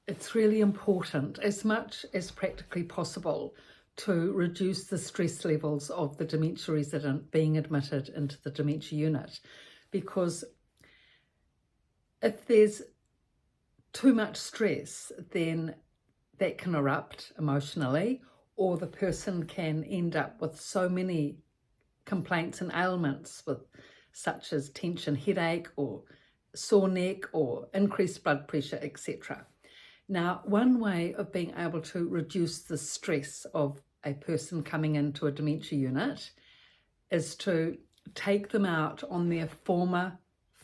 It's really important, as much as practically possible, to reduce the stress levels of the dementia resident being admitted into the dementia unit, because if there's too much stress, then that can erupt emotionally, or the person can end up with so many complaints and ailments, such as tension headache or sore neck or increased blood pressure, etc. Now, one way of being able to reduce the stress of a person coming into a dementia unit is to take them out on their former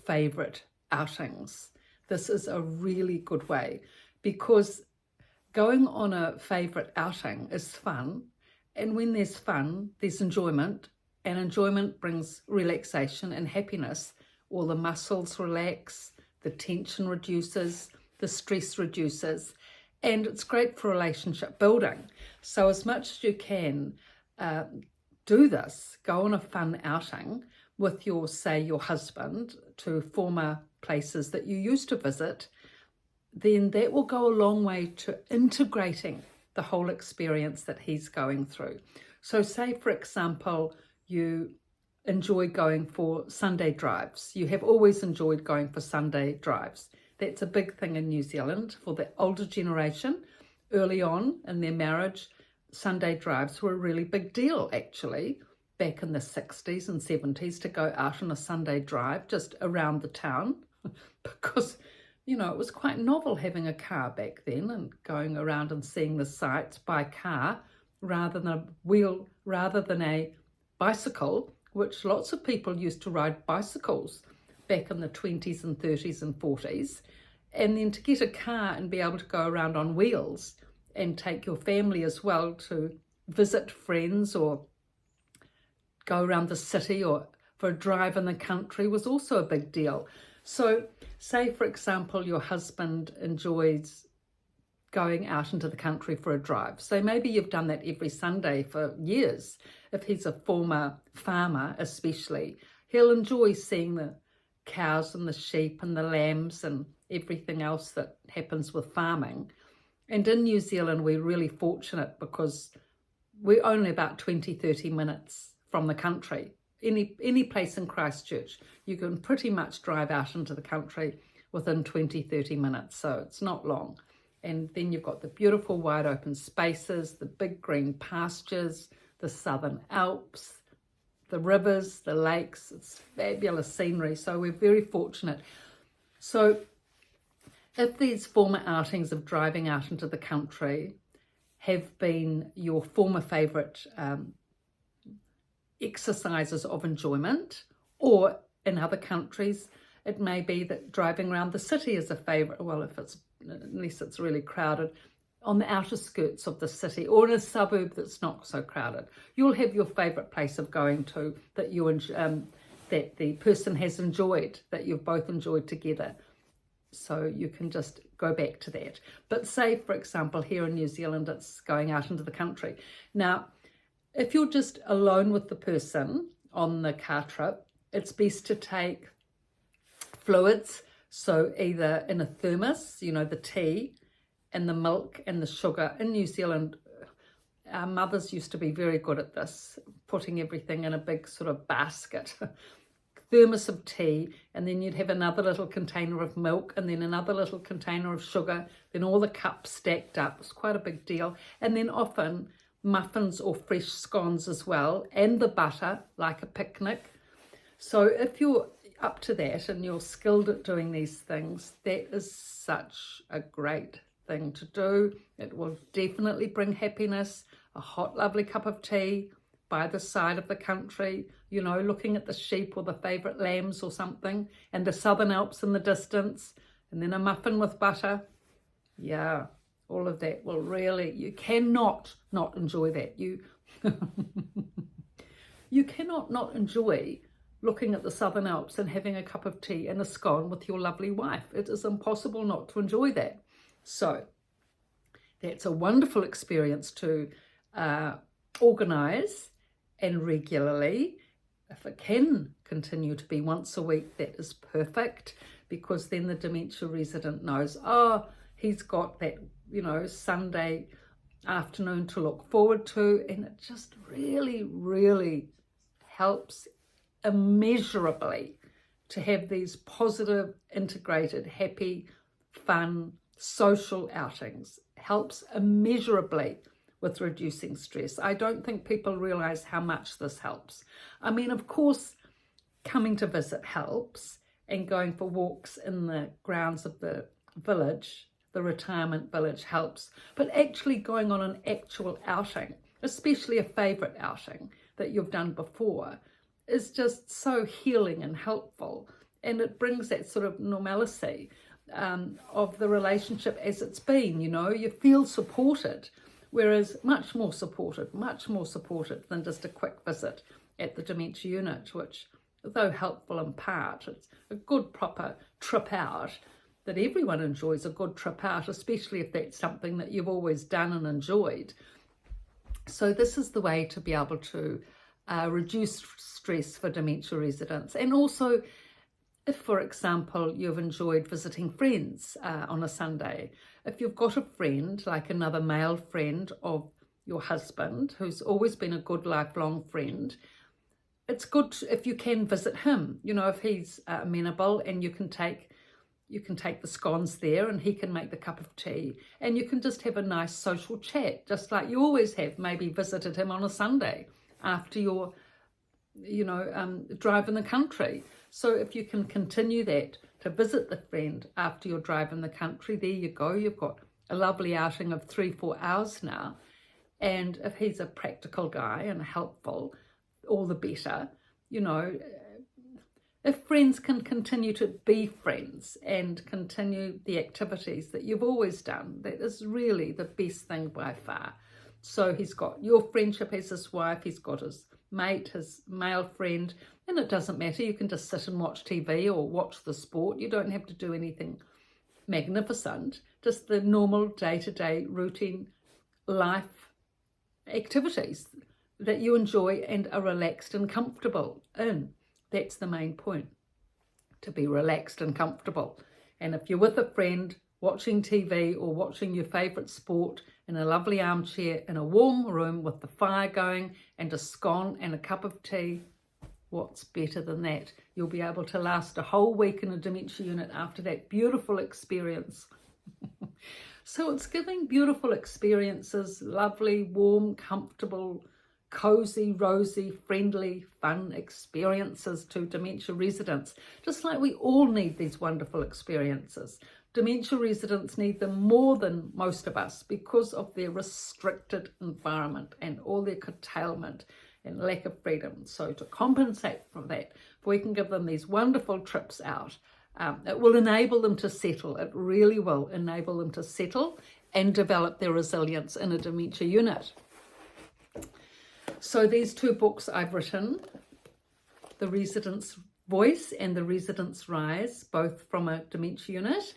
favourite outings. This is a really good way, because going on a favourite outing is fun, and when there's fun, there's enjoyment, and enjoyment brings relaxation and happiness. All the muscles relax, the tension reduces, the stress reduces, and it's great for relationship building. So as much as you can, do this, go on a fun outing with your husband to former places that you used to visit, then that will go a long way to integrating the whole experience that he's going through. So say, for example, you enjoy going for Sunday drives. You have always enjoyed going for Sunday drives. That's a big thing in New Zealand for the older generation. Early on in their marriage, Sunday drives were a really big deal, actually, back in the 60s and 70s, to go out on a Sunday drive just around the town, because, you know, it was quite novel having a car back then and going around and seeing the sights by car rather than a bicycle, which lots of people used to ride bicycles back in the 20s and 30s and 40s. And then to get a car and be able to go around on wheels and take your family as well to visit friends or go around the city or for a drive in the country was also a big deal. So say, for example, your husband enjoys going out into the country for a drive. So maybe you've done that every Sunday for years. If he's a former farmer especially, he'll enjoy seeing the cows and the sheep and the lambs and everything else that happens with farming. And in New Zealand, we're really fortunate because we're only about 20-30 minutes from the country. Any place in Christchurch, you can pretty much drive out into the country within 20-30 minutes, so it's not long. And then you've got the beautiful wide open spaces, the big green pastures, the Southern Alps, the rivers, the lakes. It's fabulous scenery, so we're very fortunate. So if these former outings of driving out into the country have been your former favourite exercises of enjoyment, or in other countries it may be that driving around the city is a favourite, well, unless it's really crowded, on the outer skirts of the city or in a suburb that's not so crowded. You'll have your favourite place of going to that that the person has enjoyed, that you've both enjoyed together. So you can just go back to that. But say, for example, here in New Zealand, it's going out into the country. Now, if you're just alone with the person on the car trip, it's best to take fluids. So either in a thermos, you know, the tea and the milk and the sugar. In New Zealand, our mothers used to be very good at this, putting everything in a big sort of basket. Thermos of tea, and then you'd have another little container of milk, and then another little container of sugar, then all the cups stacked up. It was quite a big deal. And then often muffins or fresh scones as well, and the butter, like a picnic. So if you're up to that and you're skilled at doing these things, that is such a great thing to do. It will definitely bring happiness. A hot, lovely cup of tea by the side of the country, you know, looking at the sheep or the favourite lambs or something, and the Southern Alps in the distance, and then a muffin with butter. Yeah, all of that will really, you cannot not enjoy that. You cannot not enjoy looking at the Southern Alps and having a cup of tea and a scone with your lovely wife. It is impossible not to enjoy that. So that's a wonderful experience to organise, and regularly. If it can continue to be once a week, that is perfect, because then the dementia resident knows, oh, he's got that, you know, Sunday afternoon to look forward to, and it just really, really helps immeasurably to have these positive, integrated, happy, fun, social outings. Helps immeasurably with reducing stress. I don't think people realise how much this helps. I mean, of course, coming to visit helps, and going for walks in the grounds of the village, the retirement village, helps. But actually going on an actual outing, especially a favourite outing that you've done before, is just so healing and helpful. And it brings that sort of normalcy of the relationship as it's been, you know. You feel supported, whereas much more supported than just a quick visit at the dementia unit, which, though helpful in part, it's a good proper trip out that everyone enjoys, a good trip out, especially if that's something that you've always done and enjoyed. So this is the way to be able to reduce stress for dementia residents. And also, if, for example, you've enjoyed visiting friends on a Sunday, if you've got a friend, like another male friend of your husband, who's always been a good lifelong friend, it's good if you can visit him, you know, if he's amenable, and you can take the scones there, and he can make the cup of tea, and you can just have a nice social chat, just like you always have maybe visited him on a Sunday after your, you know, drive in the country. So if you can continue that, to visit the friend after your drive in the country, there you go. You've got a lovely outing of 3-4 hours now. And if he's a practical guy and helpful, all the better. You know, if friends can continue to be friends and continue the activities that you've always done, that is really the best thing by far. So he's got your friendship as his wife, he's got his mate, his male friend, and it doesn't matter. You can just sit and watch TV or watch the sport. You don't have to do anything magnificent, just the normal day-to-day routine life activities that you enjoy and are relaxed and comfortable in. That's the main point, to be relaxed and comfortable. And if you're with a friend watching TV or watching your favourite sport in a lovely armchair in a warm room with the fire going and a scone and a cup of tea, what's better than that? You'll be able to last a whole week in a dementia unit after that beautiful experience. So it's giving beautiful experiences, lovely, warm, comfortable, cozy, rosy, friendly, fun experiences to dementia residents, just like we all need these wonderful experiences. Dementia residents need them more than most of us because of their restricted environment and all their curtailment and lack of freedom. So to compensate for that, if we can give them these wonderful trips out, it will enable them to settle. It really will enable them to settle and develop their resilience in a dementia unit. So these 2 books I've written, The Resident's Voice and The Resident's Rise, both from a dementia unit,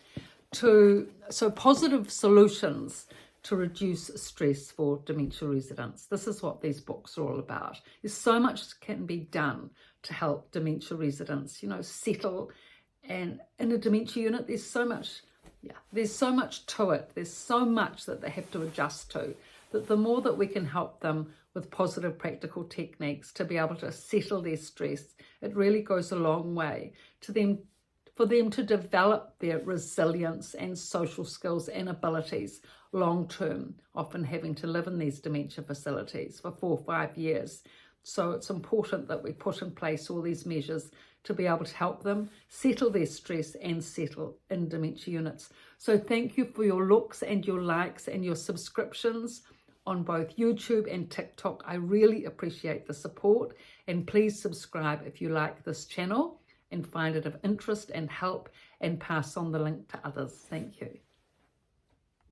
so positive solutions to reduce stress for dementia residents. This is what these books are all about. There's so much can be done to help dementia residents, you know, settle. And in a dementia unit, there's so much to it. There's so much that they have to adjust to, that the more that we can help them with positive practical techniques to be able to settle their stress, it really goes a long way for them to develop their resilience and social skills and abilities long term, often having to live in these dementia facilities for 4 or 5 years. So it's important that we put in place all these measures to be able to help them settle their stress and settle in dementia units. So thank you for your looks and your likes and your subscriptions on both YouTube and TikTok. I really appreciate the support, and please subscribe if you like this channel and find it of interest and help, and pass on the link to others. Thank you.